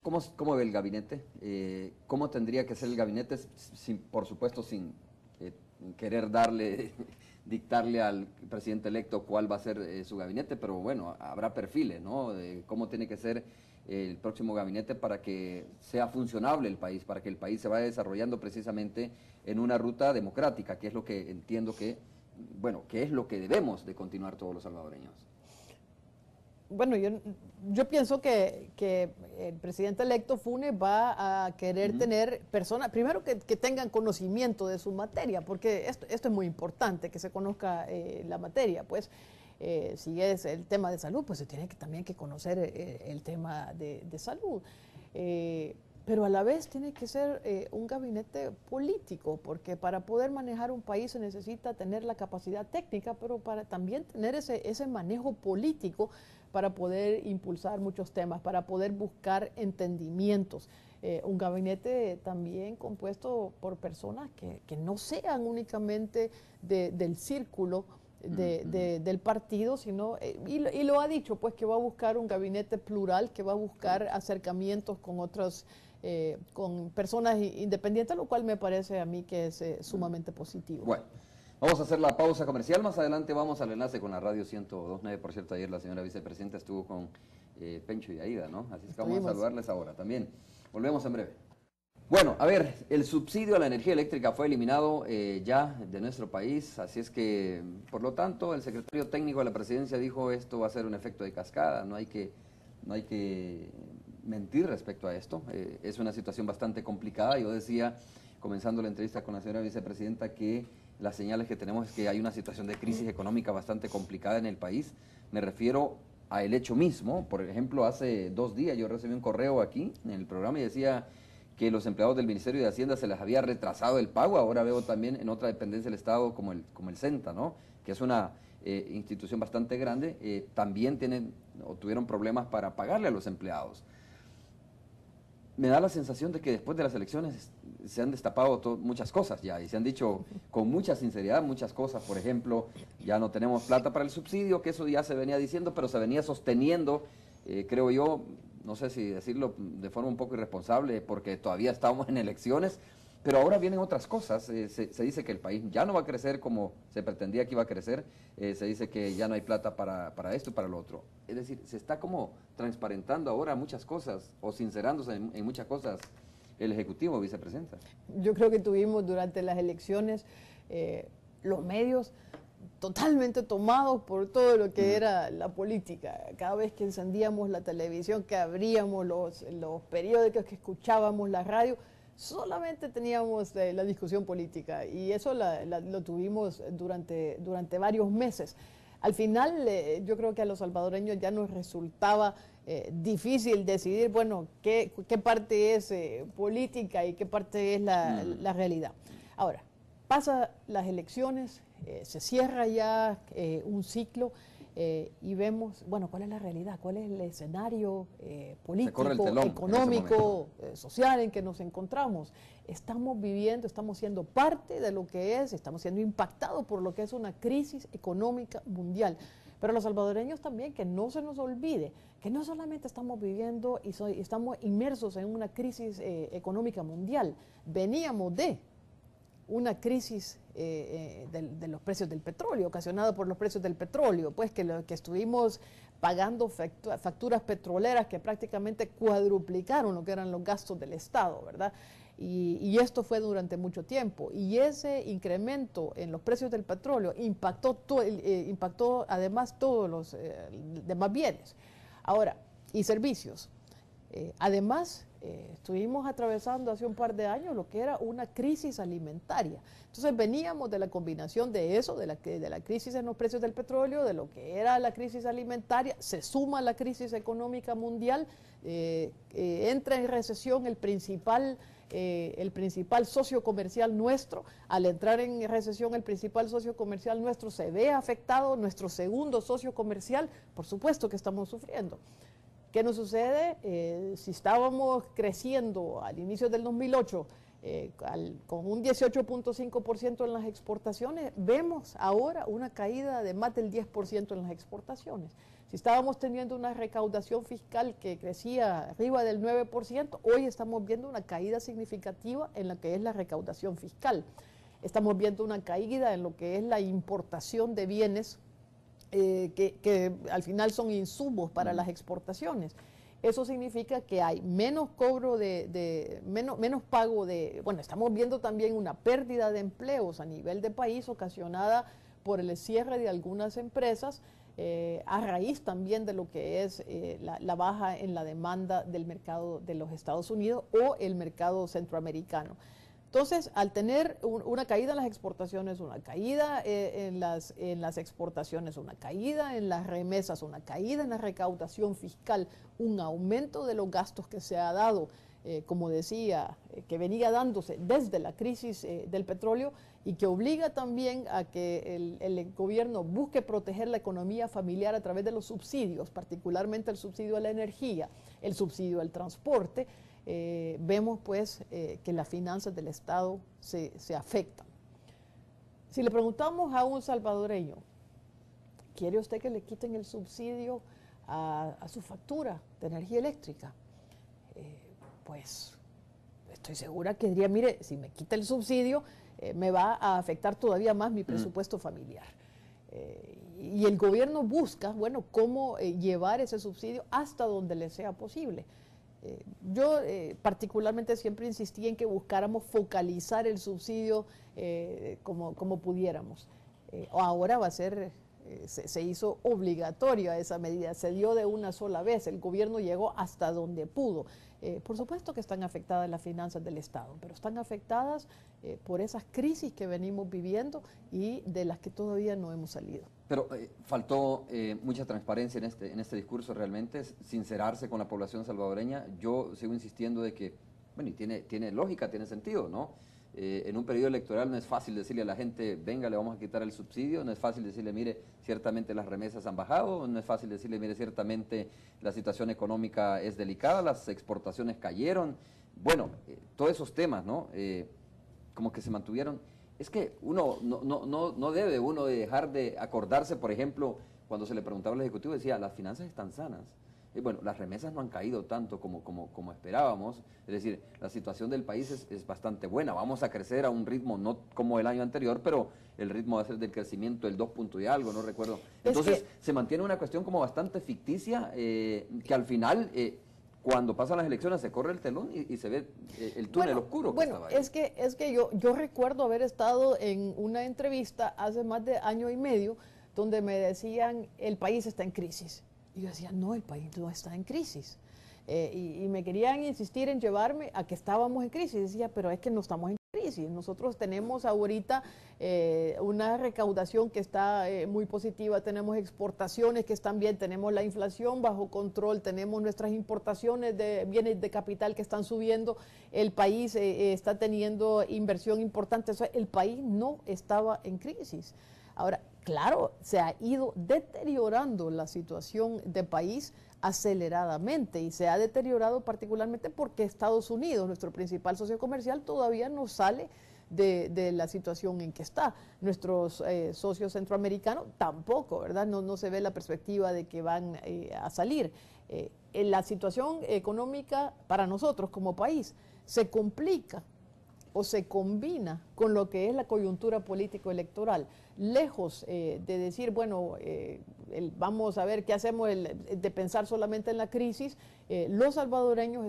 ¿Cómo ve el gabinete? ¿Cómo tendría que ser el gabinete? Por supuesto, sin querer dictarle al presidente electo cuál va a ser su gabinete, pero bueno, habrá perfiles, ¿no? De cómo tiene que ser el próximo gabinete para que sea funcionable el país, para que el país se vaya desarrollando precisamente en una ruta democrática, que es lo que entiendo que, bueno, que es lo que debemos de continuar todos los salvadoreños. Bueno, yo pienso que el presidente electo Funes va a querer tener personas, primero que tengan conocimiento de su materia, porque esto es muy importante, que se conozca la materia, pues si es el tema de salud, pues se tiene también que conocer el tema de salud. Pero a la vez tiene que ser un gabinete político, porque para poder manejar un país se necesita tener la capacidad técnica, pero para también tener ese manejo político para poder impulsar muchos temas, para poder buscar entendimientos. Un gabinete también compuesto por personas que no sean únicamente del círculo del partido, sino, y lo ha dicho, pues que va a buscar un gabinete plural, que va a buscar acercamientos con otros, con personas independientes, lo cual me parece a mí que es sumamente positivo. Bueno, vamos a hacer la pausa comercial, más adelante vamos al enlace con la radio 102.9, por cierto, ayer la señora vicepresidenta estuvo con Pencho y Aida, ¿no? Así es que vamos a saludarles ahora también. Volvemos en breve. Bueno, a ver, el subsidio a la energía eléctrica fue eliminado ya de nuestro país, así es que, por lo tanto, el secretario técnico de la presidencia dijo esto va a ser un efecto de cascada, no hay que mentir respecto a esto, es una situación bastante complicada. Yo decía, comenzando la entrevista con la señora vicepresidenta, que las señales que tenemos es que hay una situación de crisis económica bastante complicada en el país. Me refiero al hecho mismo. Por ejemplo, hace 2 días yo recibí un correo aquí en el programa y decía que los empleados del Ministerio de Hacienda se les había retrasado el pago. Ahora veo también en otra dependencia del Estado como el CENTA, ¿no? Que es una institución bastante grande, también tuvieron problemas para pagarle a los empleados. Me da la sensación de que después de las elecciones se han destapado muchas cosas ya, y se han dicho con mucha sinceridad muchas cosas. Por ejemplo, ya no tenemos plata para el subsidio, que eso ya se venía diciendo, pero se venía sosteniendo, creo yo, no sé si decirlo de forma un poco irresponsable, porque todavía estamos en elecciones, pero ahora vienen otras cosas. Se dice que el país ya no va a crecer como se pretendía que iba a crecer, se dice que ya no hay plata para esto y para lo otro. Es decir, se está como transparentando ahora muchas cosas, o sincerándose en muchas cosas el Ejecutivo, vicepresidenta. Yo creo que tuvimos durante las elecciones los medios totalmente tomados por todo lo que era la política. Cada vez que encendíamos la televisión, que abríamos los periódicos, que escuchábamos la radio, solamente teníamos la discusión política, y eso lo tuvimos durante varios meses. Al final, yo creo que a los salvadoreños ya nos resultaba difícil decidir, bueno, qué parte es política y qué parte es la realidad. Ahora, pasan las elecciones, se cierra ya un ciclo, y vemos, bueno, cuál es la realidad, cuál es el escenario político, económico, social en que nos encontramos. Estamos viviendo, estamos siendo parte de lo que es, estamos siendo impactados por lo que es una crisis económica mundial. Pero los salvadoreños también, que no se nos olvide, que no solamente estamos viviendo y estamos inmersos en una crisis económica mundial, veníamos de una crisis de los precios del petróleo, ocasionada por los precios del petróleo, pues que estuvimos pagando facturas petroleras que prácticamente cuadruplicaron lo que eran los gastos del Estado, ¿verdad? Y esto fue durante mucho tiempo, y ese incremento en los precios del petróleo impactó además todos los demás bienes. Ahora, y servicios. Además, estuvimos atravesando hace un par de años lo que era una crisis alimentaria. Entonces veníamos de la combinación de eso, de la crisis en los precios del petróleo, de lo que era la crisis alimentaria, se suma la crisis económica mundial, entra en recesión el principal socio comercial nuestro. Al entrar en recesión el principal socio comercial nuestro se ve afectado, nuestro segundo socio comercial, por supuesto que estamos sufriendo. ¿Qué nos sucede? Si estábamos creciendo al inicio del 2008 con un 18.5% en las exportaciones, vemos ahora una caída de más del 10% en las exportaciones. Si estábamos teniendo una recaudación fiscal que crecía arriba del 9%, hoy estamos viendo una caída significativa en lo que es la recaudación fiscal. Estamos viendo una caída en lo que es la importación de bienes que al final son insumos para las exportaciones. Eso significa que hay menos cobro menos pago bueno, estamos viendo también una pérdida de empleos a nivel de país ocasionada por el cierre de algunas empresas, a raíz también de lo que es la baja en la demanda del mercado de los Estados Unidos o el mercado centroamericano. Entonces, al tener una caída en las exportaciones, una caída en las exportaciones, una caída en las remesas, una caída en la recaudación fiscal, un aumento de los gastos que se ha dado, como decía, que venía dándose desde la crisis del petróleo y que obliga también a que el gobierno busque proteger la economía familiar a través de los subsidios, particularmente el subsidio a la energía, el subsidio al transporte. Vemos pues que las finanzas del Estado se afectan. Si le preguntamos a un salvadoreño, ¿quiere usted que le quiten el subsidio a su factura de energía eléctrica? Pues estoy segura que diría, mire, si me quita el subsidio, me va a afectar todavía más mi presupuesto familiar. Y el gobierno busca, bueno, cómo llevar ese subsidio hasta donde le sea posible. Yo particularmente siempre insistí en que buscáramos focalizar el subsidio como pudiéramos. Ahora va a ser, se hizo obligatoria esa medida, se dio de una sola vez, el gobierno llegó hasta donde pudo. Por supuesto que están afectadas las finanzas del Estado, pero están afectadas por esas crisis que venimos viviendo y de las que todavía no hemos salido. Pero faltó mucha transparencia en este discurso realmente, sincerarse con la población salvadoreña. Yo sigo insistiendo de que, bueno, y tiene lógica, tiene sentido, ¿no? En un periodo electoral no es fácil decirle a la gente, venga, le vamos a quitar el subsidio, no es fácil decirle, mire, ciertamente las remesas han bajado, no es fácil decirle, mire, ciertamente la situación económica es delicada, las exportaciones cayeron. Bueno, todos esos temas, ¿no? Como que se mantuvieron. Es que uno no debe uno de dejar de acordarse, por ejemplo, cuando se le preguntaba al Ejecutivo, decía, las finanzas están sanas. Bueno, las remesas no han caído tanto como esperábamos, es decir, la situación del país es bastante buena, vamos a crecer a un ritmo no como el año anterior, pero el ritmo va a ser del crecimiento del 2 punto y algo, no recuerdo. Entonces, se mantiene una cuestión como bastante ficticia, que al final, cuando pasan las elecciones, se corre el telón y se ve el túnel oscuro. Bueno, es que yo recuerdo haber estado en una entrevista hace más de año y medio, donde me decían, el país está en crisis. Y yo decía, no, el país no está en crisis. Y me querían insistir en llevarme a que estábamos en crisis. Decía, pero es que no estamos en crisis. Nosotros tenemos ahorita una recaudación que está muy positiva, tenemos exportaciones que están bien, tenemos la inflación bajo control, tenemos nuestras importaciones de bienes de capital que están subiendo, el país está teniendo inversión importante. O sea, el país no estaba en crisis. Ahora, claro, se ha ido deteriorando la situación del país aceleradamente y se ha deteriorado particularmente porque Estados Unidos, nuestro principal socio comercial, todavía no sale de la situación en que está. Nuestros socios centroamericanos tampoco, ¿verdad? No se ve la perspectiva de que van a salir. La situación económica para nosotros como país se complica o se combina con lo que es la coyuntura político-electoral, lejos de decir, bueno, vamos a ver qué hacemos, de pensar solamente en la crisis. Los salvadoreños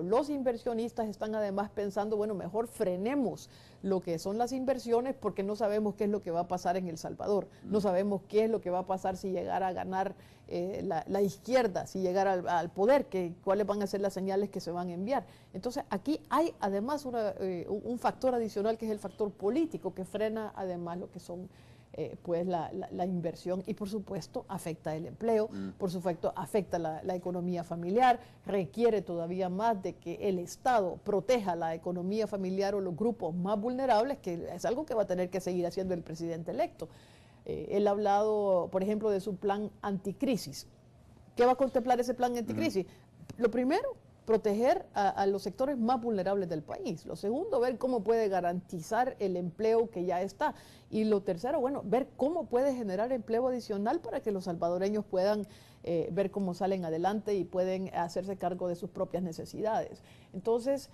los inversionistas están además pensando, bueno, mejor frenemos lo que son las inversiones porque no sabemos qué es lo que va a pasar en El Salvador, no sabemos qué es lo que va a pasar si llegara a ganar la izquierda, si llegara al poder, cuáles van a ser las señales que se van a enviar. Entonces aquí hay además un factor adicional que es el factor político que frena además lo que son pues la inversión y por supuesto afecta el empleo, por supuesto afecta la economía familiar, requiere todavía más de que el Estado proteja la economía familiar o los grupos más vulnerables, que es algo que va a tener que seguir haciendo el presidente electo. Él ha hablado, por ejemplo, de su plan anticrisis. ¿Qué va a contemplar ese plan anticrisis? Lo primero, proteger a los sectores más vulnerables del país. Lo segundo, ver cómo puede garantizar el empleo que ya está. Y lo tercero, bueno, ver cómo puede generar empleo adicional para que los salvadoreños puedan ver cómo salen adelante y pueden hacerse cargo de sus propias necesidades. Entonces,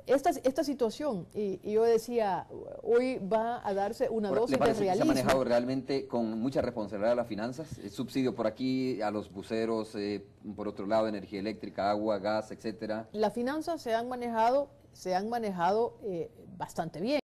esta situación, y yo decía, hoy va a darse una dosis de realismo. ¿Se ha manejado realmente con mucha responsabilidad las finanzas? Subsidio por aquí a los buceros, por otro lado energía eléctrica, agua, gas, etcétera. Las finanzas se han manejado bastante bien.